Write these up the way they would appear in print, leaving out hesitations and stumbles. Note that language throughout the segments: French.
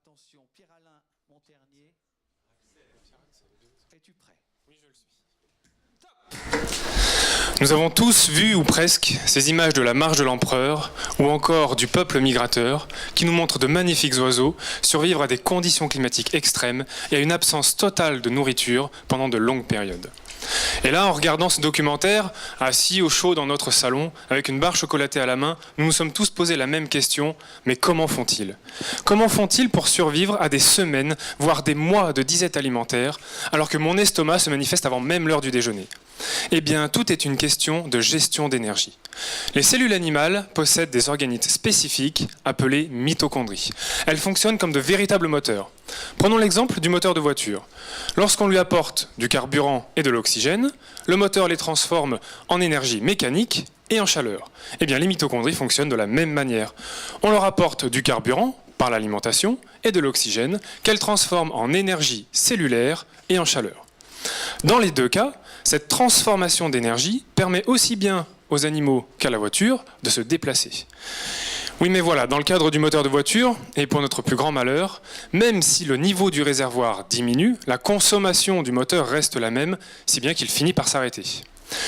Attention, Pierre-Alain Monternier. Es-tu prêt? Oui, je le suis. Nous avons tous vu, ou presque, ces images de la marche de l'empereur, ou encore du peuple migrateur, qui nous montrent de magnifiques oiseaux survivre à des conditions climatiques extrêmes et à une absence totale de nourriture pendant de longues périodes. Et là, en regardant ce documentaire, assis au chaud dans notre salon, avec une barre chocolatée à la main, nous nous sommes tous posé la même question, mais comment font-ils? Comment font-ils pour survivre à des semaines, voire des mois de disette alimentaire, alors que mon estomac se manifeste avant même l'heure du déjeuner? Eh bien, tout est une question de gestion d'énergie. Les cellules animales possèdent des organites spécifiques appelées mitochondries. Elles fonctionnent comme de véritables moteurs. Prenons l'exemple du moteur de voiture. Lorsqu'on lui apporte du carburant et de l'oxygène, le moteur les transforme en énergie mécanique et en chaleur. Eh bien, les mitochondries fonctionnent de la même manière. On leur apporte du carburant par l'alimentation et de l'oxygène qu'elles transforment en énergie cellulaire et en chaleur. Dans les deux cas, cette transformation d'énergie permet aussi bien aux animaux qu'à la voiture de se déplacer. Oui, mais voilà, dans le cadre du moteur de voiture, et pour notre plus grand malheur, même si le niveau du réservoir diminue, la consommation du moteur reste la même, si bien qu'il finit par s'arrêter.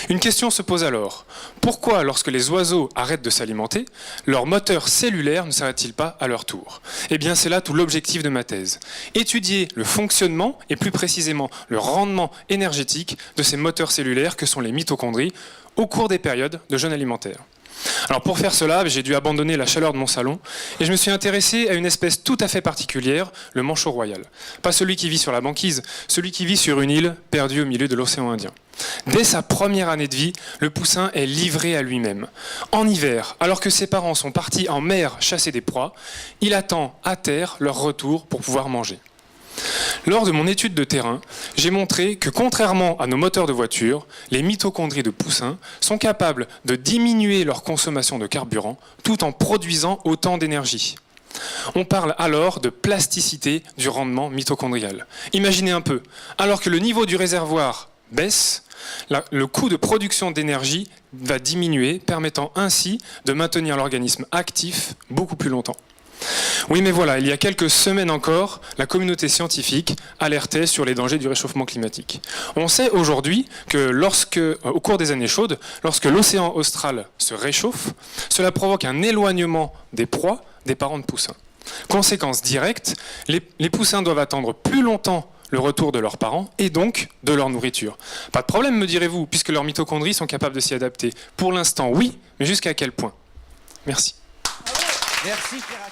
Une question se pose alors. Pourquoi, lorsque les oiseaux arrêtent de s'alimenter, leur moteur cellulaire ne s'arrête-t-il pas à leur tour? Eh bien, c'est là tout l'objectif de ma thèse. Étudier le fonctionnement et plus précisément le rendement énergétique de ces moteurs cellulaires que sont les mitochondries au cours des périodes de jeûne alimentaire. Alors pour faire cela, j'ai dû abandonner la chaleur de mon salon et je me suis intéressé à une espèce tout à fait particulière, le manchot royal. Pas celui qui vit sur la banquise, celui qui vit sur une île perdue au milieu de l'océan Indien. Dès sa première année de vie, le poussin est livré à lui-même. En hiver, alors que ses parents sont partis en mer chasser des proies, il attend à terre leur retour pour pouvoir manger. Lors de mon étude de terrain, j'ai montré que contrairement à nos moteurs de voiture, les mitochondries de poussins sont capables de diminuer leur consommation de carburant tout en produisant autant d'énergie. On parle alors de plasticité du rendement mitochondrial. Imaginez un peu, alors que le niveau du réservoir baisse, le coût de production d'énergie va diminuer, permettant ainsi de maintenir l'organisme actif beaucoup plus longtemps. Oui, mais voilà, il y a quelques semaines encore, la communauté scientifique alertait sur les dangers du réchauffement climatique. On sait aujourd'hui que au cours des années chaudes, lorsque l'océan austral se réchauffe, cela provoque un éloignement des proies des parents de poussins. Conséquence directe, les poussins doivent attendre plus longtemps le retour de leurs parents et donc de leur nourriture. Pas de problème, me direz-vous, puisque leurs mitochondries sont capables de s'y adapter. Pour l'instant, oui, mais jusqu'à quel point? Merci. Merci Pierre.